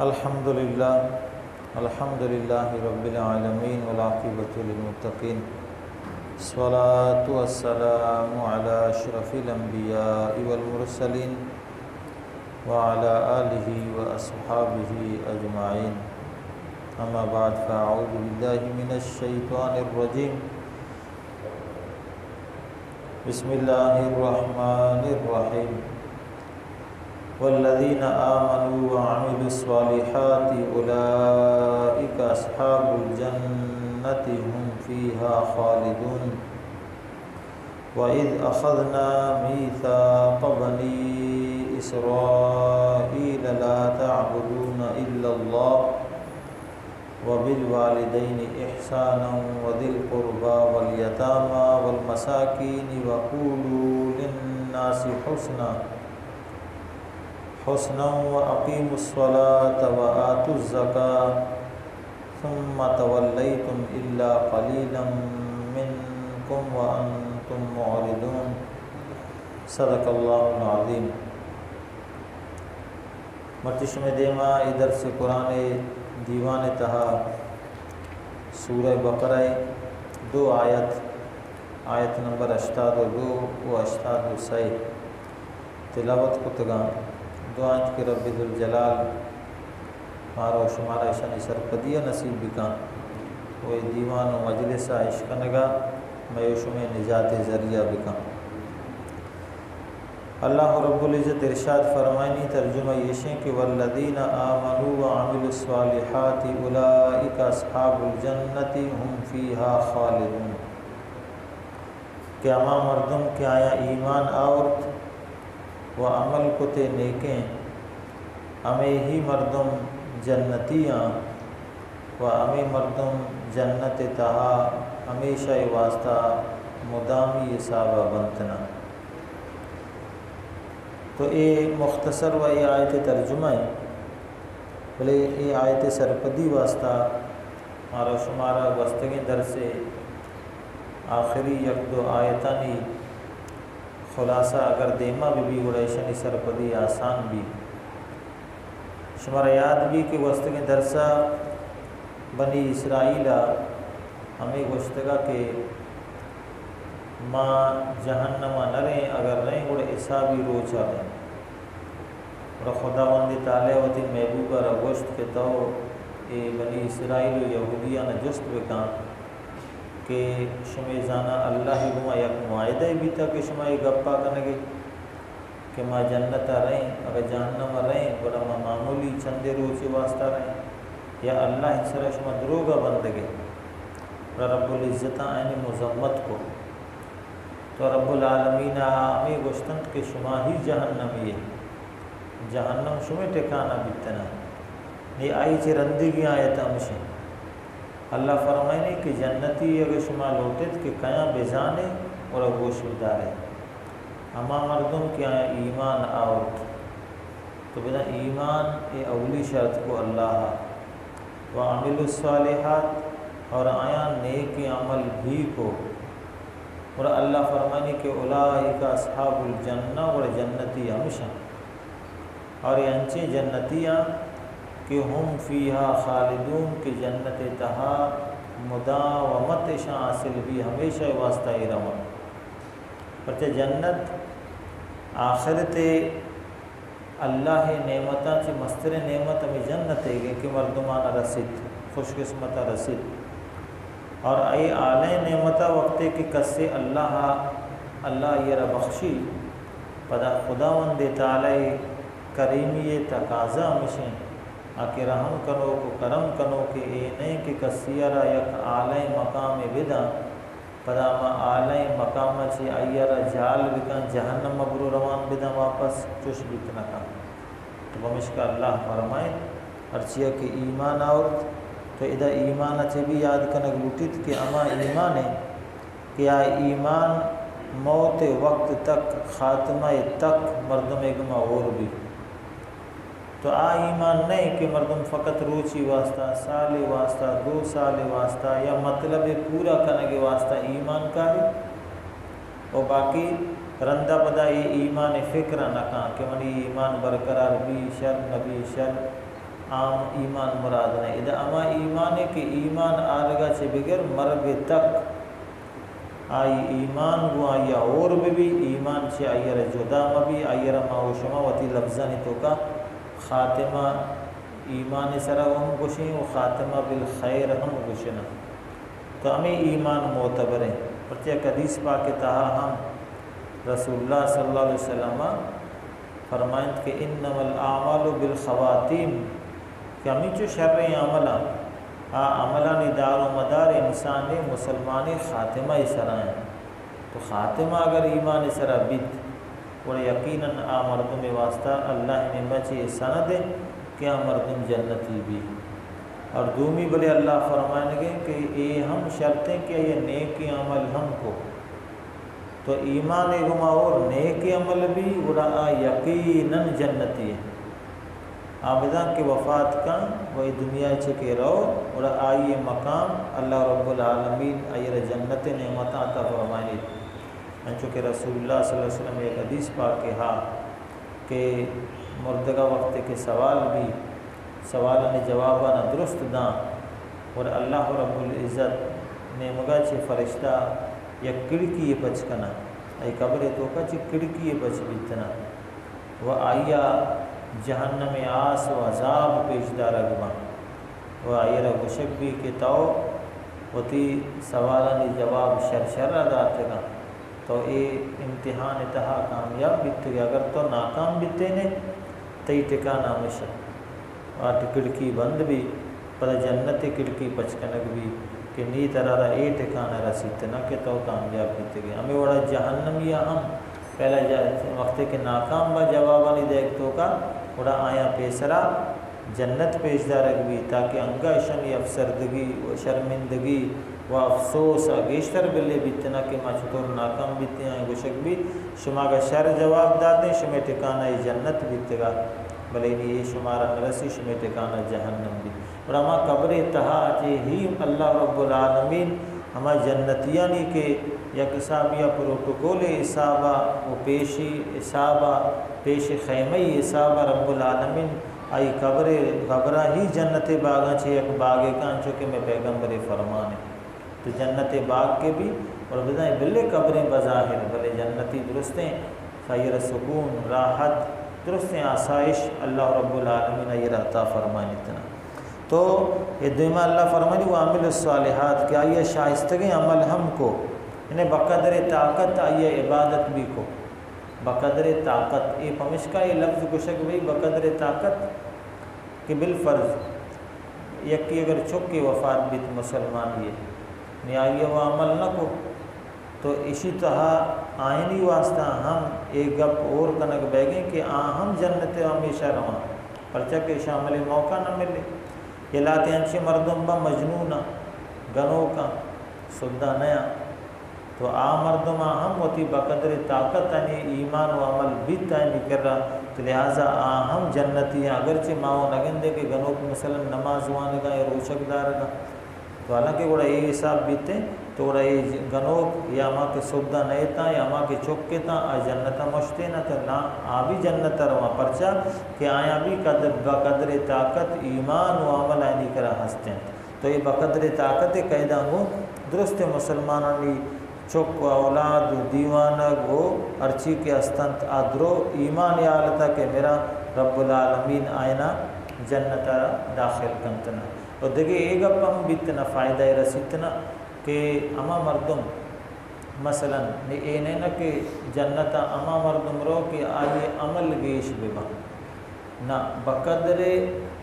الحمد للہ رب العالمین والعاقبۃ للمتقین الصلاۃ والسلام علی اشرف الانبیاء والمرسلین وعلی آلہ واصحابہ اجمعین اما بعد فاعوذ باللہ من الشیطان الرجیم بسم اللہ الرحمن الرحیم والذین آمنوا وعملوا الصالحات اولئک اصحاب الجنة هم فیہا خالدون وَإِذْ أَخَذْنَا مِيثَاقَ بَنِي إِسْرَائِيلَ لَا تَعْبُدُونَ إِلَّا اللَّهَ وَبِالْوَالِدَيْنِ إِحْسَانًا وَذِي الْقُرْبَى وَالْيَتَامَى وَالْمَسَاكِينِ وَقُولُوا لِلنَّاسِ حُسْنًا وَأَقِيمُوا الصَّلَاةَ وَآتُوا الزَّكَاةَ ثُمَّ تَوَلَّيْتُمْ إِلَّا قَلِيلًا مِّنكُمْ وَأَنتُمْ مُعْرِضُونَ صدق اللہ العظیم۔ مرتشم دیما ادھر سے قرآن دیوان تہا سورہ بقرہ دو آیت نمبر 82 و 83 تلاوت کتگان دعائیں کہ رب ذوالجلال مارو شمارا شانی سرپدیہ نصیب بکان وہ دیوان و مجلس عشقنگا میوشم نجات ذریعہ بکان۔ اللہ رب العزت ارشاد فرمائنی ترجمہ یہ کہ والذین آمنوا وعملوا الصالحات اولئک اصحاب الجنة هم فیہا خالدون، کہ اما مردم کے آیا ایمان آورت و عمل کتے نیکیں ہمیں ہی مردم جنتیاں و ہمیں مردم جنت تہا ہمیشہ واسطہ مدامی صحابہ بنتنا۔ تو یہ مختصر و یہ آیت ترجمہ ہے، بلے یہ آیت سرپدی واسطہ ہمارا شمارا وستگیں در سے آخری یک دو آیتانی خلاصہ اگر دیما بھی گڑیشنی سرپدی آسان بھی شمارا یاد بھی کہ وستگیں درسہ بنی اسرائیلہ ہمیں گوشتگا کہ ماں جہنمہ نہ رہیں اگر رہیں گوڑے حسابی روچا رہیں اور خداوند تعالی وتی محبوبہ را گوشت کے تو اے بنی اسرائیل و یہودیہ نہ جست بکان کہ شمی زانا اللہ گما یک معاہدہ بھی تھا کہ شما یہ گپا کنگے کہ ماں جنت رہیں اگر جہنم رہیں بڑا ماں معمولی چندے روچے واسطہ رہیں یا اللہ سر شما دروگا بندگے رب العزت آئین مذمت کو تو رب العالمین آمی گوشتند کہ شما ہی جہنمی ہے، جہنم شما ٹکانا بیتنا یہ آئی چھ رندگی آیت ہمشیں اللہ فرمائنے کہ جنتی اگر شما لوٹت کہ کیا بیزانے اور گوش بدارے اما مردم کی آیا ایمان آوت تو بنا ایمان اے اولی شرط کو اللہ وعملوا الصالحات اور آیا نیک عمل بھی کو اور اللہ فرمانے کہ اولئک اصحاب الجنہ اور جنتی ہمشہ اور یہ انچے جنتیاں کہ ہم فیہا خالدون کہ جنت تہا مداومت شاں حاصل بھی ہمیشہ واسطہ ہی رہا پرچہ جنت آخرت اللہ نعمتاں چی مستر نعمت ہمیں جنت ہے کہ مردمانہ رسید خوش قسمتہ رسید اور ای اعلی نعمتہ وقت کہ کسے اللہ یہ بخشی پدا خداوند تعالی کریمی تقاضا ہمشیں آکے رحم کرو کو کرم کرو کہ اے نہیں کہ کسیارا یک اعلی مقام بدا پدا ما اعلی مقام چی ایارا جال بکن جہنم مبرو روان بدا واپس چوش بکنا کن تو بمشکہ اللہ فرمائے ارچیا کہ ایمان آورت تو ادھا ایمان اچھے بھی یاد کنک لوٹیت کہ اما ایمان ہے کہ آ ایمان موت وقت تک خاتمہ تک مردم اگما اور بھی تو آ ایمان نہیں کہ مردم فقط روچی واسطہ سال واسطہ 2 سال واسطہ یا مطلب پورا کرنے کے واسطہ ایمان کا ہے اور باقی رندہ پدا یہ ایمان فکر نہ کہاں کہ منی ایمان برقرار بھی شر نبی شر عام ایمان مراد نہیں اذا اما ایمان ہے کہ ایمان آرگا چھ بغیر مرگ تک آئی ایمان گو آئی اور بھی ایمان چھ آئی را جدا مبی آئی را ما و شما وتی لفظانی تو کا خاتمہ ایمان سرا ہم گوشیں و خاتمہ بالخیر ہم گوشنا تو ہمیں ایمان معتبر ہیں پرچہ حدیث پاک تہا ہم رسول اللہ صلی اللہ علیہ وسلم فرمائند کہ انما الاعمال بالخواتیم کہ ہمیں جو شر عملہ عملانی دار و مدار انسان مسلمان خاتمہ سرائیں تو خاتمہ اگر ایمان سرا بیت اور یقیناً مردم واسطہ اللہ نے بچے سند کہ مردم جنتی بھی اور دومی بلے اللہ فرمائیں گے کہ اے ہم شرطیں کہ یہ نیک عمل ہم کو تو ایمان گما اور نیک عمل بھی اڑا یقیناً جنتی ہے آبدان کے وفات کا وہی دنیا چھکے رہو اور آئیے مقام اللہ رب العالمین آئیر جنت نعمت عطا فرمائے چونکہ رسول اللہ صلی اللہ علیہ وسلم ایک حدیث پاک کہا کہ مردگا وقت کے سوال بھی سوالان جوابانا درست داں اور اللہ رب العزت نے مگا چھ فرشتہ یا کڑکی بچکنا ای قبر تو کا چھ کڑکی بچ بیتنا وہ آئیا جہنم آس و عذاب پیشدار اگما وہ آئیر گشک بھی کہ تو وتی سوالانی جواب شر داتگا تو اے امتحان اتہا کامیاب بیتے گا اگر تو ناکام بیتے نے تی ٹکانا مشہ آٹھ کڑکی بند بھی پر جنت کڑکی پچکنک بھی کہ نی طرح اے ٹکانا رسیتنا کہ تو کامیاب بیتے گا ہمیں وڑا جہنم یا ہم پہلا وقت کے ناکام با جوابانی دیکھ تو کا وڑا آیا پیسرا جنت پیشدار بھی تاکہ انگا شمی افسردگی و شرمندگی و افسوس گیشتر بلے بیتنا کہ ما چطور ناکام بیتے ہیں گوشک بھی شما کا شر جواب دادیں شمی ٹکانا جنت بیتے گا بلے یہ شمارا نرسی شمی ٹکانا جہنم بھی اور ہما قبر تہا جے ہی اللہ رب العالمین ہما جنتیانی کے یک حسابیہ پروٹوکول اصابہ و پیشی اصابہ پیش خیمہ اصابہ رب العالمین آئی قبرہ ہی جنت باغاں چھے یک باغے کان چونکہ میں پیغمبر فرمانے تو جنت باغ کے بھی اور بتائیں بلے قبریں بظاہر بلے جنتی درستیں خیر سکون راحت درستیں آسائش اللہ رب العالمین یہ عطا فرمائے اتنا تو یہ دیمہ اللہ فرمائے وہ عامل الصالحات کہ آئیے شائستگی عمل ہم کو انہیں بقدر طاقت آئیے عبادت بھی کو بقدر طاقت یہ پمشکا یہ لفظ گشک بھی بقدر طاقت کہ بالفرض یکی اگر چکی وفات بھی مسلمان یہ نیائیے وہ عمل نہ کو تو اسی طرح آئینی واسطہ ہم ایک گپ اور کنک بیگیں کہ ہم جنت ہمیشہ رواں پرچہ کے شامل موقع نہ ملے یہ لاتے انچے مردم با مجنونہ گنوں کا سدہ نیا تو مردم ہم ہوتی بقدر طاقت یعنی ایمان و عمل بھی تعینی کر رہا تو لہٰذا ہم جنتی ہیں اگرچہ ماں نگندے کے گنوں کو مثلا نماز وانگا یا روشک دارگا تو حالانکہ وڑا یہ حساب بیتے تو وڑا یہ گنوں یا ماں کے سدہ نیتا یا ماں کے چوکے تا جنتا مشتے نہ تو نہ بھی جنت رواں پرچہ کہ آیا بھی بقدر طاقت ایمان و عمل اینی کرا ہستے ہیں تو یہ بقدر طاقت قیدہ ہوں درست مسلمانانی چک و اولاد و دیوانگ وہ ارچی کے استنت آدرو ایمان یالتا کہ میرا رب العالمین آئینہ جنت داخل کنتنا اور دیکھیں ایک اب ہم بیتنا فائدہ رسیتنا کہ اما مردم مثلا یہ نہیں نا کہ جنت اما مردم رو کہ آئیے عمل گیش ببا نہ بقدر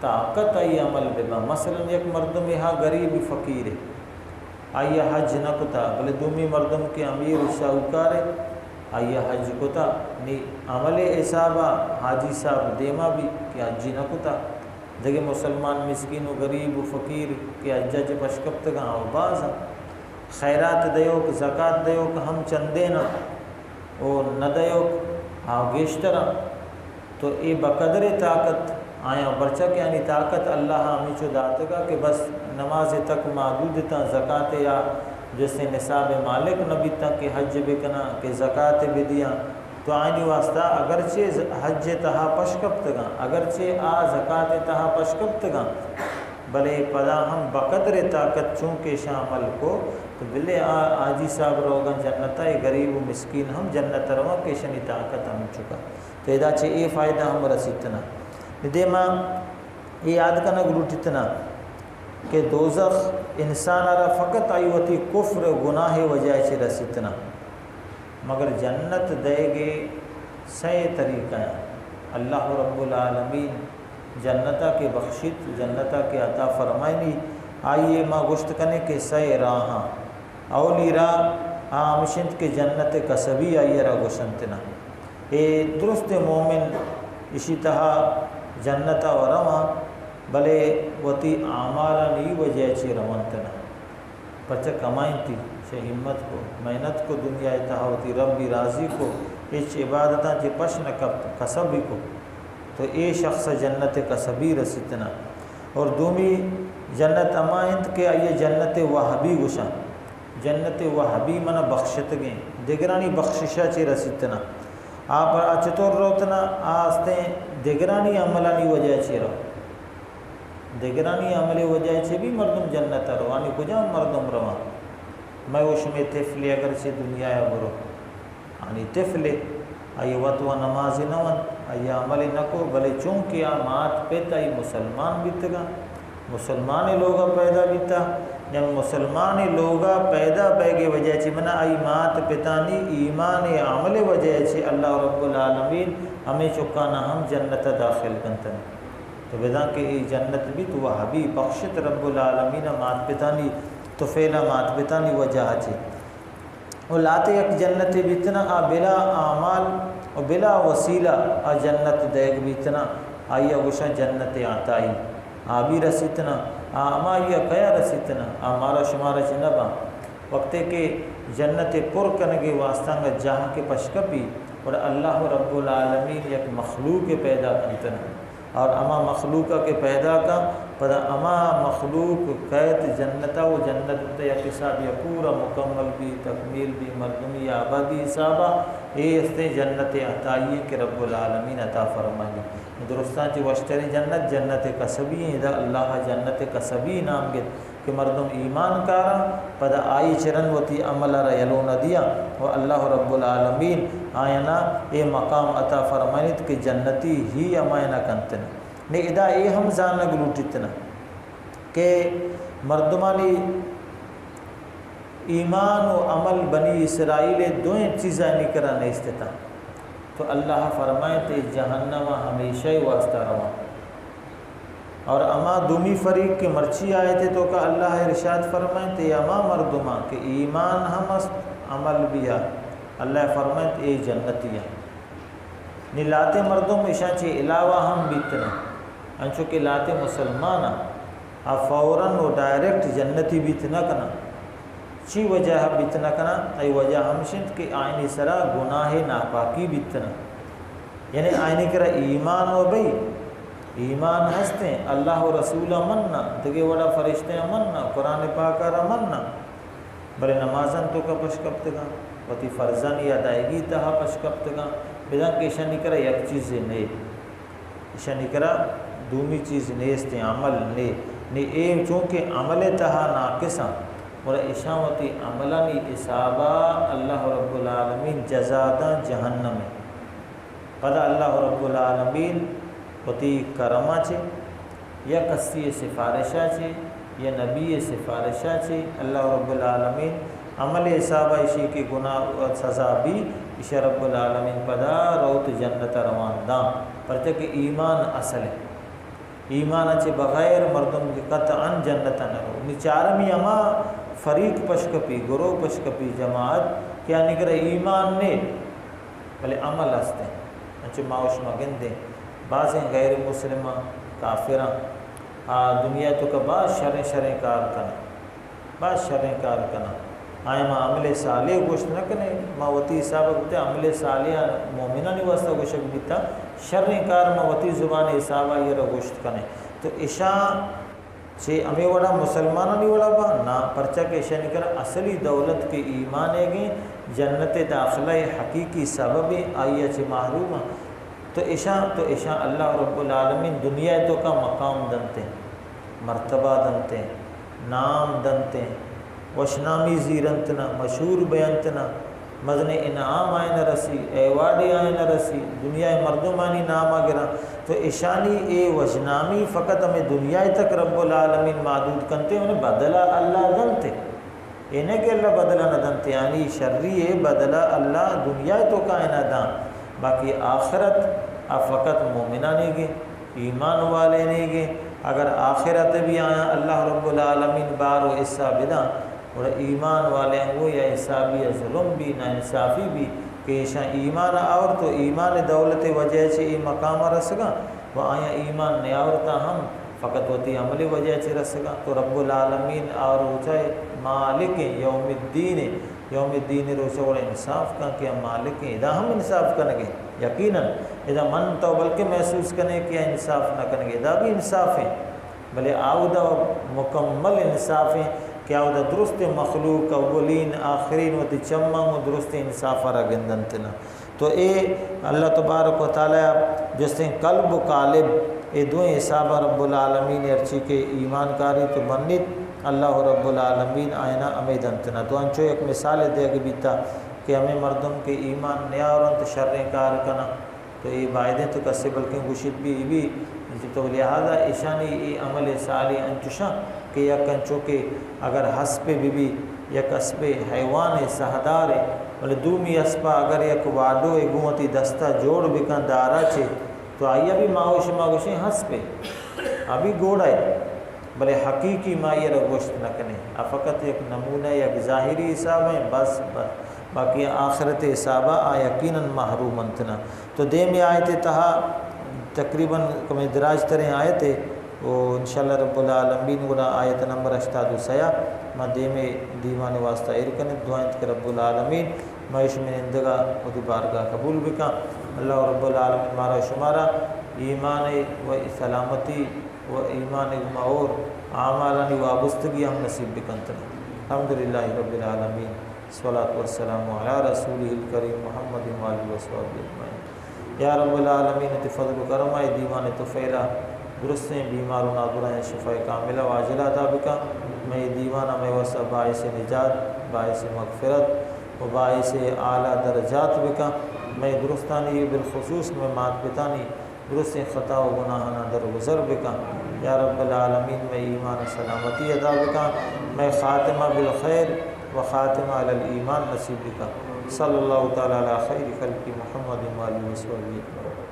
طاقت آئیے عمل ببا مثلا ایک مردم یہاں غریب فقیر ہے آئیے حج نہ کتا بلے دومی مردم کے امیر شاہوکار ہے آئیے حج کتا نی عمل احسابہ حاجی صاحب دیما بھی کہ حجی نہ کتا دیکھیں مسلمان مسکین و غریب و فقیر کہ حجج پشکبت کا باز خیرات دیوک زکاة دیوک ہم چندے نہ اور نہ دیوک گیشترہ تو اے بقدر طاقت آیا برچہ کہ یعنی طاقت اللہ ہمیں چو داتگا کہ بس نماز تک معدود تا زکاة یا جس سے نصاب مالک نبی تا کہ حج بکنا کہ زکاة بھی دیا تو آئینی واسطہ اگرچہ حج تہا پشکپتگاں اگرچہ زکاة تہا پشکپتگاں بلے پدا ہم بقدر طاقت چونکہ شامل کو تو بلے آجی صاحب روگن جنتا غریب و مسکین ہم جنت رواں کہ شنی طاقت ہم چکا تو ادا چھے اے فائدہ ہم رسیتنا دے ماں یہ یاد کرنا گلوٹتنا کہ دوزخ انسان را فقط آئیوتی کفر گناہ وجہ چھے رسیتنا مگر جنت دے گے سی طریقہ ہیں اللہ رب العالمین جنتا کے بخشت جنتا کے عطا فرمائنی آئیے ما گشت کنے کہ سی راہاں اولی راہ آمشنت کے جنت کسبی آئیے را گشنتنا اے درست مومن اسی تہا جنتا و رواں بلے وتی اعمالا نی وجہ چی روانتنا پرچہ کمائیں تھی چھ ہمت کو محنت کو دنیا اتحاوتی ربی راضی کو ایچ عبادتاں چھ پشن کسبی کو تو اے شخص جنت کسبی رسیتنا اور دومی جنت امائنت کے آئیے جنت وحبی گشا جنت وحبی منہ بخشت گئیں دگرانی بخششہ چھ رسیتنا آپ چطور روتنا آستیں دگرانی عملانی وجہ چھ رو دگرانی عملی وجہ چھ بھی مردم جنت روانی کجا مردم روان میں وش میں تفلی اگرچہ دنیا برو آنی تفلی آئی وطوہ نمازی نون آئی عملی نکو بلے چونکہ آمات پیتا ای مسلمان بیتگا مسلمانی لوگا پیدا بیتا جب مسلمانی لوگا پیدا بیگے وجہ چھ منا آئی مات پیتانی ایمان عمل وجہ چھ اللہ رب العالمین ہمیں چکانا ہم جنت داخل کنتن تو بدان کہ ای جنت بھی تو وحبی بخشت رب العالمین مات پیتانی تو فیلا مات بیتانی وجہ چی اور لاتے یک جنت بیتنا بلا اعمال و بلا وسیلہ جنت دیکھ بیتنا آئیہ وشا جنت آتائی آبی رسیتنا آما آئیہ کیا رسیتنا آمارا شمارا چنبا وقتے کہ جنت پر کنگے واسطانگا جہاں کے پشکپی اور اللہ رب العالمین یک مخلوق پیدا کنتنا اور اما مخلوقہ کے پیدا کا پدا اما مخلوق قید جنتا و جنت یا حساب یا پورا مکمل بھی تکمیل بھی مردمی آبادی حسابہ یہ استے جنت عطائیے کہ رب العالمین عطا فرمائے درستان چی وشتری جنت جنت کسبی ہیں دا اللہ جنت کسبی نام گت کہ مردم ایمان کارا پدا آئی چرن وتی عمل را یلون دیا و اللہ رب العالمین آئینا اے مقام عطا فرمائنت کہ جنتی ہی امائنا کنتنا نے ادا اے ہم زاننا گلوٹتنا کہ مردمانی ایمان و عمل بنی اسرائیل دوئیں چیزیں نکرا نہیں استتا تو اللہ فرمائے تے جہنم ہمیشہ واسطہ رواں اور اما دومی فریق کے مرچی آئے تھے تو کہ اللہ ارشاد فرمائے تے اما مردمہ کہ ایمان ہم است عمل بھی ہے اللہ فرمائے تے جنتی ہے نلاتے مردم اشاں چے علاوہ ہم بیتنا انچو کہ لاتے مسلمانا فوراً و ڈائریکٹ جنتی بیتنا کنا چی وجہ بیتنا کنا ای وجہ ہمشند کہ آئینی سرا گناہ ناپاکی بیتنا یعنی آئینی کرا ایمان و بھئی ایمان ہستے اللہ و رسول مننا دگے وڑا فرشتے مننا قرآن پاکارا مننا بلے نمازن تو کا پشکپتگا وتی فرزانی ادائیگی تہا پشکپتگا بدن کہ شنی کرا یک چیز نئے شنی کرا دومی چیز نیستے عمل نے اے چونکہ عمل تہا ناقصا اور اشاوتی عملانی اصابہ اللہ رب العالمین جزادہ جہنم پدا اللہ رب العالمین وتی کرما چھے یا کسی سفارشہ چھے یا نبی سفارشہ چھے اللہ رب العالمین عمل اصابہ اشی کی گناہ و سزا بھی اشی رب العالمین پدا روت جنت روان داں پرچہ کہ ایمان اصل ہے ایمان اچھے بغیر مردم کی قطعاً جنت نہ ہو نچارمی اما فریق پشکپی گروہ پشکپی جماعت کیا نگر ایمان نے بلے عمل ہستے ہیں اچھے معاوش مگن دیں بعضیں غیر مسلمہ کافرہ دنیا تو کا بعض شریں کار کنا بعض شریں کار کنا آئے ماں عمل صالح گوشت نہ کنے ماں وطی صاحبہ کہتے ہیں عمل صالح مومنہ نہیں واسطہ گوشت بیتا شریں کار ماں وطی زبان صاحبہ یہ رو گوشت کنے تو اشاں چھے ہمیں وڑا مسلمانانی وڑا با نا پرچہ کے شنکر اصلی دولت کے ایمان ہے گئے جنت داخلہ حقیقی سبب آئیہ چھے محروم تو ایشاں اللہ رب العالمین دنیا تو کا مقام دنتے ہیں، مرتبہ دنتے ہیں، نام دنتے ہیں، وشنامی زیرنتنا مشہور بیانتنا مزن انعام آئے نہ رسی ایوارڈی آئے نہ رسی دنیا مردمانی نام آگرہ تو ایشانی اے وجنامی فقط ہمیں دنیا تک رب العالمین معدود کنتے انہیں بدلہ اللہ دنتے انہیں کہ اللہ بدلہ نہ دنتے یعنی شرری ہے بدلہ اللہ دنیا تو کا نہ دان باقی آخرت اب فقط مومنہ نہیں گے ایمان والے نہیں گے اگر آخرت بھی آیا اللہ رب العالمین بار و حصہ بدا اور ایمان والے ہوں یا حسابی ظلم بھی نہ انصافی بھی کہ ایمان اور تو ایمان دولت وجہ سے یہ مقام رسگا وہ آیا ایمان نیاورتا ہم فقط ہوتی عمل وجہ سے رسگا تو رب العالمین اور چاہے مالک یوم الدین روچہ اور انصاف کا کہ مالک ادا ہم انصاف کریں گے یقیناً ادا من تو بلکہ محسوس کریں کہ انصاف نہ کریں گے ادا بھی انصاف ہے بلے آؤدہ مکمل انصاف ہے کیا وہ درست مخلوق اولین آخرین و چمہ و درست انصاف را گندنتنا تو اے اللہ تبارک و تعالیٰ جس سے قلب و قالب اے دوئیں حسابہ رب العالمین ارچی کے ایمان کاری تو منت اللہ رب العالمین آئینہ امیدنتنا تو انچو ایک مثال دے گی بیتا کہ ہمیں مردم کے ایمان نیا اور انت شر کار کنا تو یہ باعدیں تو کسے بلکہ گشت بھی تو لہذا ایشانی ای عمل صالح انچوشاں کہ یا کنچو کے اگر حسب بھی یا کسب حیوان سہدار ہے بلے دومی اسپا اگر یک وادو گوتی دستہ جوڑ بکن دارا چھے تو آئیہ بھی ماغوشیں حسب ابھی گوڑا ہے بلے حقیقی مائیر گوشت نکنے فقط ایک نمونہ یک ظاہری حساب ہے بس باقی آخرت حسابہ یقیناً محروم انتنا تو دے میں آئے تھے تہا تقریباً کم دراج طرح آئے تھے وہ انشاءاللہ رب العالمین گنا آیت نمبر 86 ما دے میں دیوان واسطہ ارکن دعائیں کہ رب العالمین معیش میں اندگا خود بارگاہ قبول بکا اللہ رب العالمین مارا شمارا ایمان و سلامتی و ایمان معور اعمالانی وابستگی ہم نصیب بکنتنا الحمدللہ رب العالمین الصلاۃ والسلام علی رسولہ الکریم محمد وآلہ وصحبہ اجمعین یا رب العالمین فضل و کرم اے دیوان توفیلہ درستیں بیمار و نادرائیں شفاء کاملہ واجلہ عطا بکا میں دیوانہ میں وسع باعث نجات باعث مغفرت و باعث اعلیٰ درجات بکا میں درستانی بالخصوص میں مات پتانی درست خطا و گناہانہ درگزر بکا یا رب العالمین میں ایمان سلامتی عطا بکا میں خاتمہ بالخیر و خاتمہ علی الایمان نصیب بکا صلی اللہ تعالیٰ علی خیر خلق محمد وآلہ وصحبہ